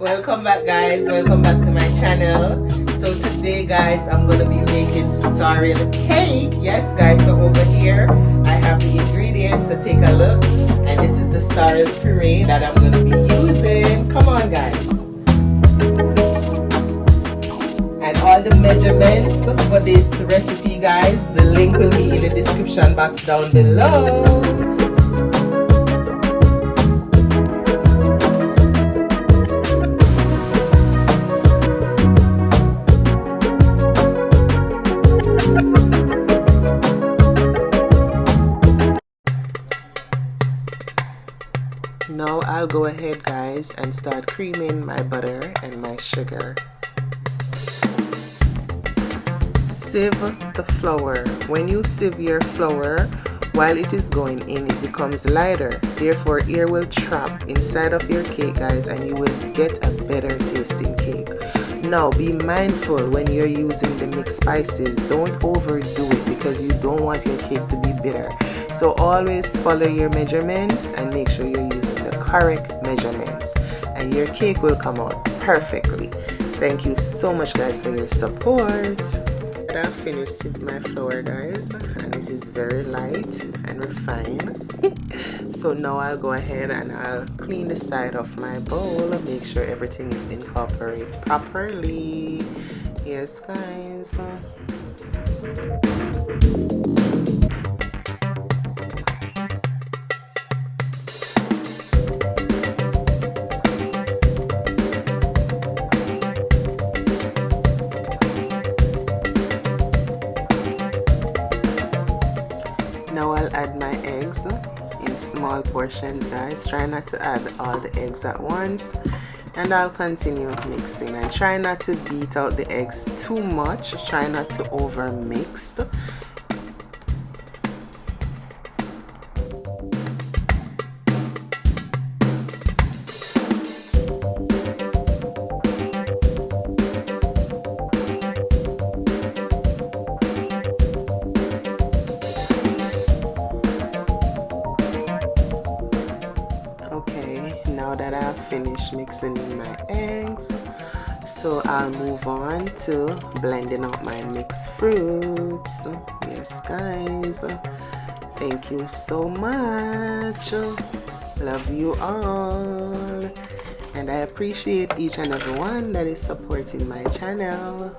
Welcome back, guys. Welcome back to my channel. So today, guys, I'm gonna be making sorrel cake. Yes, guys, so over here I have the ingredients, so take a look. And this is the sorrel puree that I'm gonna be using. Come on, guys. And all the measurements for this recipe, guys, the link will be in the description box down below. Now I'll go ahead, guys, and start creaming my butter and my sugar. Sieve the flour. When you sieve your flour, while it is going in, it becomes lighter. Therefore, air will trap inside of your cake, guys, and you will get a better tasting cake. Now, be mindful when you're using the mixed spices. Don't overdo it because you don't want your cake to be bitter. So always follow your measurements and make sure you're using the correct measurements, and your cake will come out perfectly. Thank you so much, guys, for your support. I finished with my flour, guys, and it is very light and refined. So now I'll go ahead and I'll clean the side of my bowl, make sure everything is incorporated properly. Yes, guys. Now I'll add my eggs in small portions, guys. Try not to add all the eggs at once, and I'll continue mixing, and try not to beat out the eggs too much. Try not to over mix. Now that I've finished mixing in my eggs, so I'll move on to blending out my mixed fruits. Yes, guys, thank you so much. Love you all, and I appreciate each and every one that is supporting my channel.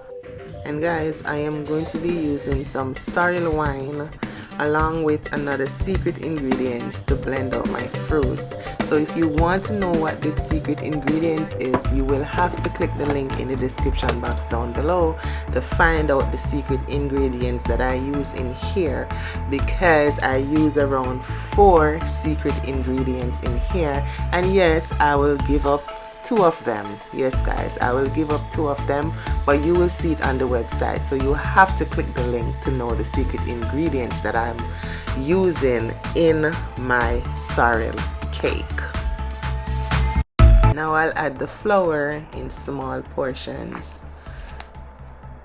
And guys, I am going to be using some sorrel wine along with another secret ingredients to blend out my fruits. So if you want to know what this secret ingredients is, you will have to click the link in the description box down below to find out the secret ingredients that I use in here, because I use around 4 secret ingredients in here. And yes, I will give up 2 of them. Yes, guys, I will give up 2 of them, but you will see it on the website, so you have to click the link to know the secret ingredients that I'm using in my sorrel cake. Now I'll add the flour in small portions,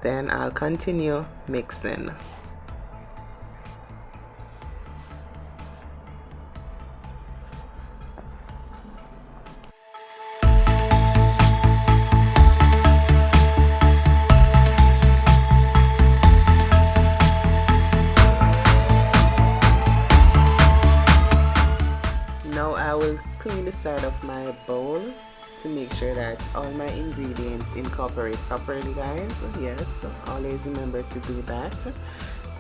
then I'll continue mixing. Clean the side of my bowl to make sure that all my ingredients incorporate properly, guys. Yes, always remember to do that.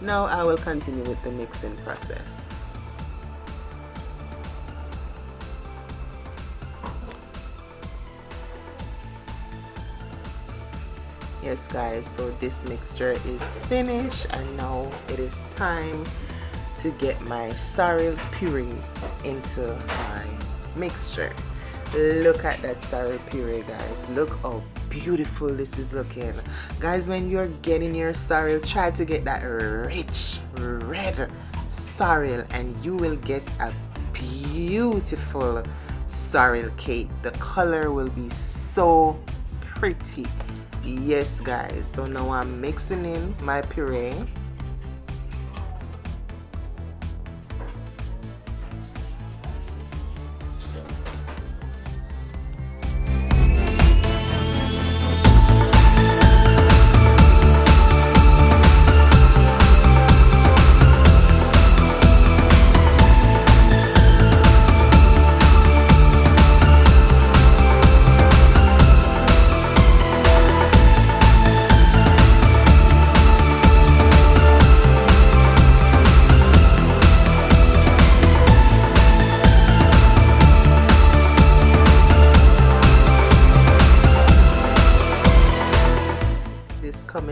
Now I will continue with the mixing process. Yes, guys, so this mixture is finished, and now it is time to get my sorrel puree into my mixture. Look at that sorrel puree, guys. Look how beautiful this is looking. Guys, when you're getting your sorrel, try to get that rich red sorrel, and you will get a beautiful sorrel cake. The color will be so pretty. Yes, guys, so now I'm mixing in my puree.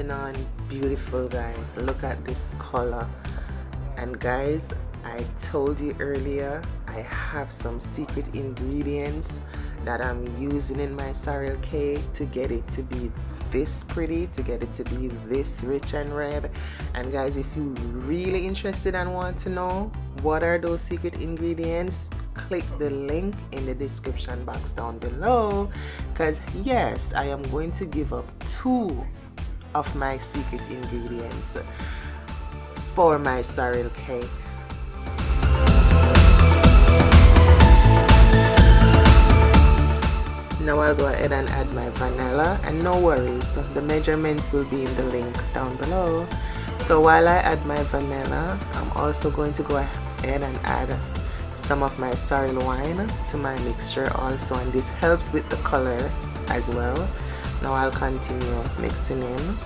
coming on beautiful, guys. Look at this color. And guys, I told you earlier, I have some secret ingredients that I'm using in my sorrel cake to get it to be this pretty, to get it to be this rich and red. And guys, if you're really interested and want to know what are those secret ingredients, click the link in the description box down below, because yes, I am going to give up 2 of my secret ingredients for my sorrel cake. Now I'll go ahead and add my vanilla, and no worries, the measurements will be in the link down below. So while I add my vanilla, I'm also going to go ahead and add some of my sorrel wine to my mixture also, and this helps with the color as well. Now I'll continue mixing in.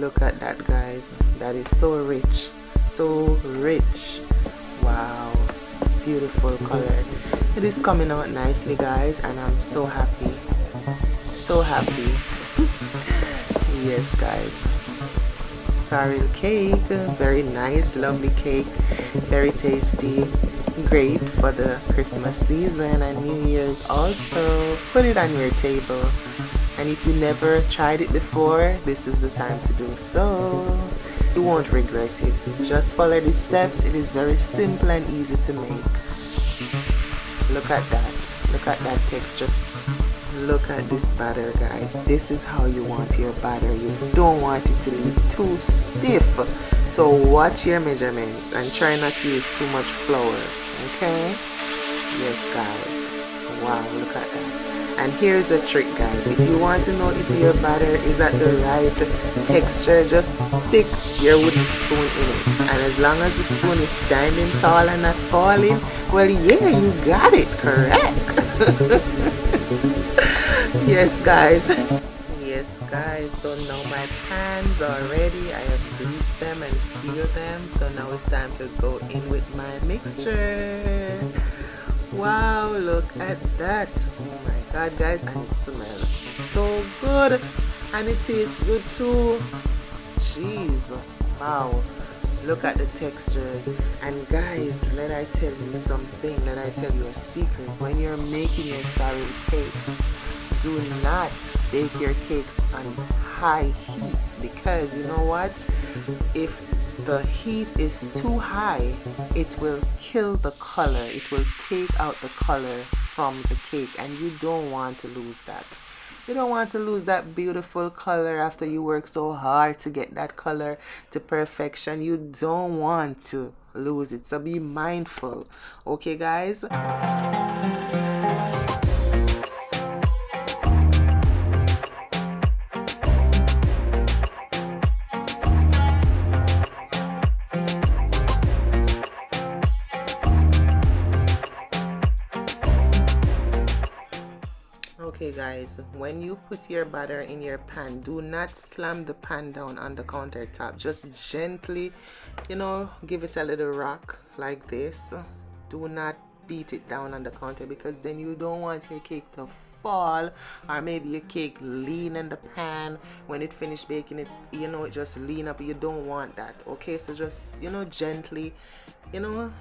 Look at that, guys, that is so rich, so rich. Wow, beautiful color. It is coming out nicely, guys, and I'm so happy, so happy. Yes, guys, sorrel cake, very nice, lovely cake, very tasty, great for the Christmas season and New Year's also. Put it on your table, and if you never tried it before, this is the time to do so. You won't regret it. Just follow the steps. It is very simple and easy to make. Look at that. Look at that texture. Look at this batter, guys. This is how you want your batter. You don't want it to be too stiff. So watch your measurements and try not to use too much flour. Okay? Yes, guys. Wow, look at that. And here's a trick, guys. If you want to know if your batter is at the right texture, just stick your wooden spoon in it. And as long as the spoon is standing tall and not falling, well, yeah, you got it correct. Yes, guys. Yes, guys. So now my pans are ready. I have greased them and sealed them. So now it's time to go in with my mixture. Wow, look at that. Oh my god, guys, and it smells so good, and it tastes good too. Jeez, wow, look at the texture. And guys, let I tell you something, let I tell you a secret. When you're making your sorrel cakes, do not bake your cakes on high heat, because you know what, if the heat is too high, it will kill the color. It will take out the color from the cake, and you don't want to lose that. You don't want to lose that beautiful color after you work so hard to get that color to perfection. You don't want to lose it, so be mindful. Okay, guys? Okay, guys, when you put your batter in your pan, do not slam the pan down on the countertop. Just gently, you know, give it a little rock like this. Do not beat it down on the counter, because then you don't want your cake to fall, or maybe your cake lean in the pan when it finished baking it, you know, it just lean up. You don't want that. Okay, so just, you know, gently, you know,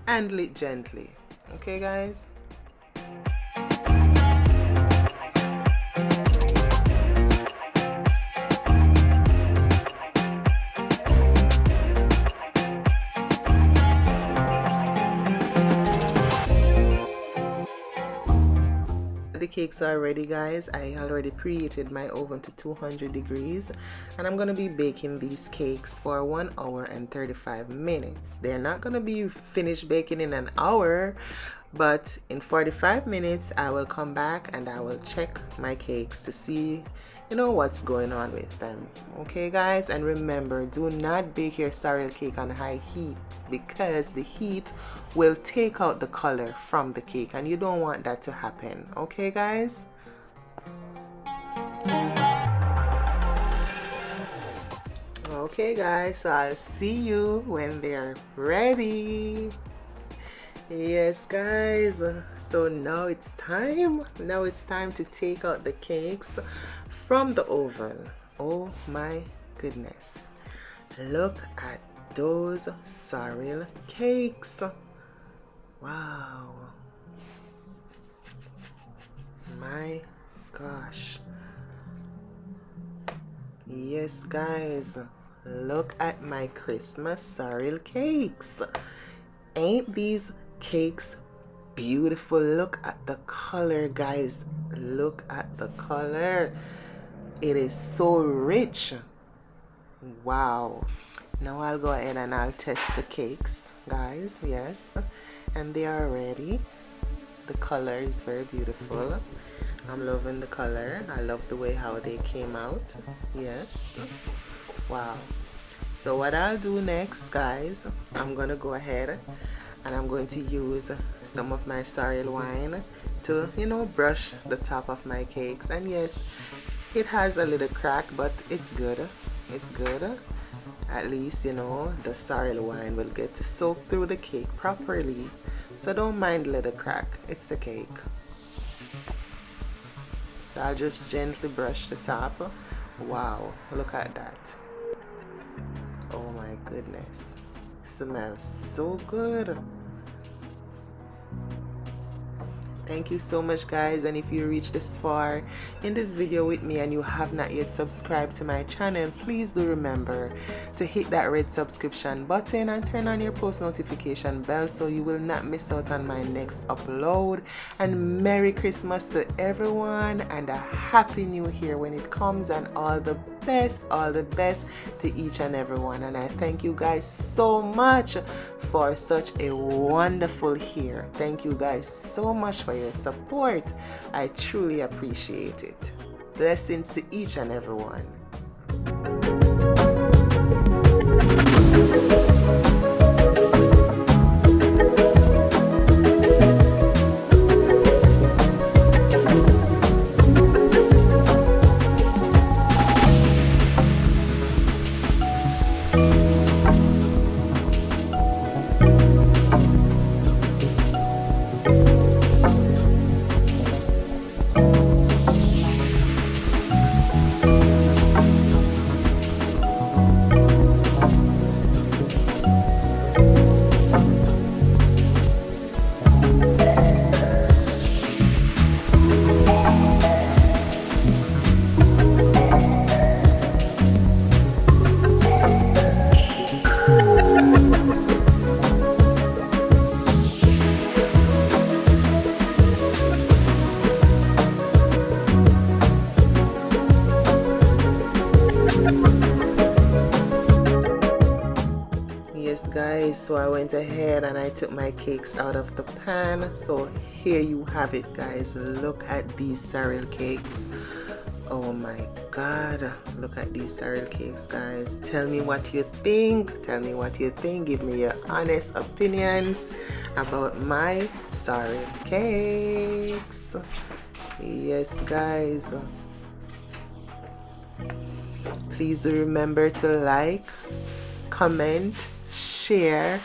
handle it gently. Okay, guys? The cakes are ready, guys. I already preheated my oven to 200 degrees, and I'm going to be baking these cakes for 1 hour and 35 minutes. They're not going to be finished baking in an hour, but in 45 minutes I will come back and I will check my cakes to see, you know, what's going on with them. Okay, guys? And remember, do not bake your sorrel cake on high heat, because the heat will take out the color from the cake, and you don't want that to happen. Okay, guys? Okay, guys, so I'll see you when they're ready. Yes, guys, so now it's time to take out the cakes from the oven. Oh my goodness, look at those sorrel cakes. Wow, my gosh. Yes, guys, look at my Christmas sorrel cakes. Ain't these cakes beautiful? Look at the color, guys. Look at the color. It is so rich. Wow. Now I'll go ahead and I'll test the cakes, guys. Yes, and they are ready. The color is very beautiful. I'm loving the color. I love the way how they came out. Yes. Wow. So what I'll do next, guys, I'm gonna go ahead and I'm going to use some of my sorrel wine to, brush the top of my cakes. And yes, it has a little crack, but it's good. It's good. At least, the sorrel wine will get to soak through the cake properly. So don't mind little crack. It's a cake. So I'll just gently brush the top. Wow, look at that. Oh my goodness. Smells so good. Thank you so much, guys, and if you reached this far in this video with me and you have not yet subscribed to my channel, please do remember to hit that red subscription button and turn on your post notification bell so you will not miss out on my next upload. And Merry Christmas to everyone and a Happy New Year when it comes, and all the best to each and everyone. And I thank you guys so much for such a wonderful year. Thank you guys so much for your support. I truly appreciate it. Blessings to each and everyone. Guys, so I went ahead and I took my cakes out of the pan. So here you have it, guys. Look at these sorrel cakes. Oh my god, look at these sorrel cakes, guys. Tell me what you think. Give me your honest opinions about my sorrel cakes. Yes, guys, please do remember to like, comment, share,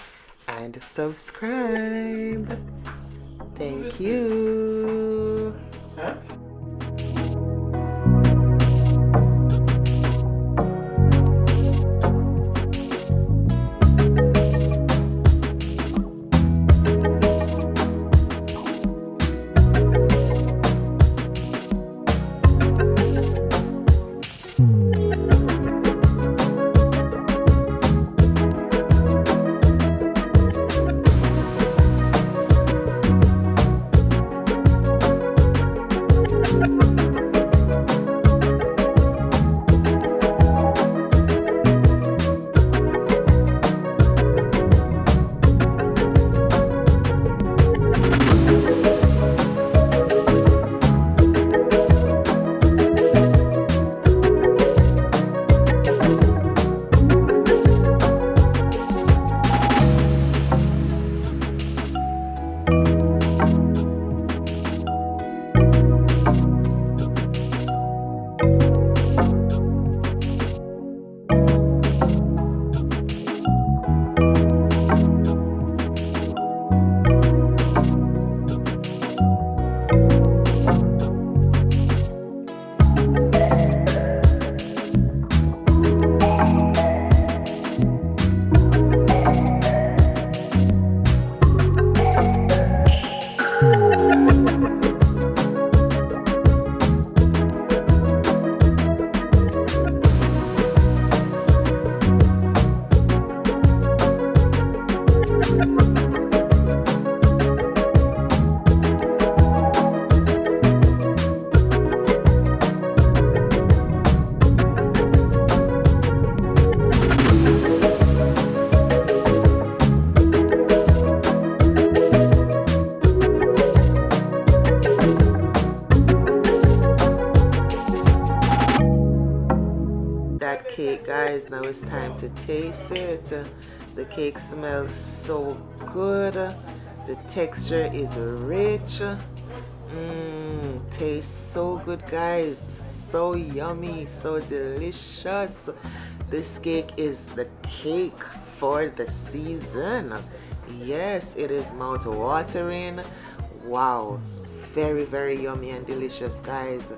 and subscribe. Thank you. guys, now it's time to taste it. The cake smells so good. The texture is rich. Tastes so good, guys. So yummy, so delicious. This cake is the cake for the season. Yes, it is mouth watering. Wow, very, very yummy and delicious, guys.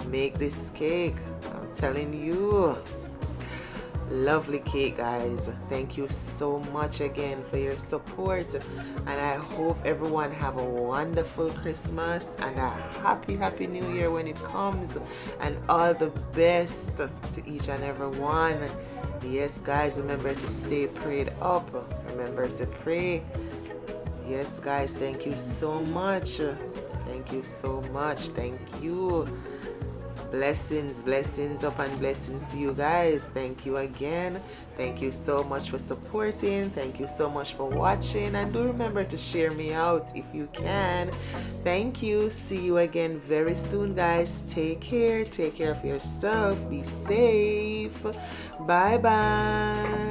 Make this cake, I'm telling you. Lovely cake, guys. Thank you so much again for your support, and I hope everyone have a wonderful Christmas and a happy new year when it comes, and all the best to each and every one. Yes, guys, remember to stay prayed up. Remember to pray. Yes, guys, thank you so much. Thank you so much. Thank you. Blessings, blessings upon blessings to you guys. Thank you again. Thank you so much for supporting. Thank you so much for watching, and do remember to share me out if you can. Thank you. See you again very soon, guys. Take care of yourself. Be safe. Bye bye.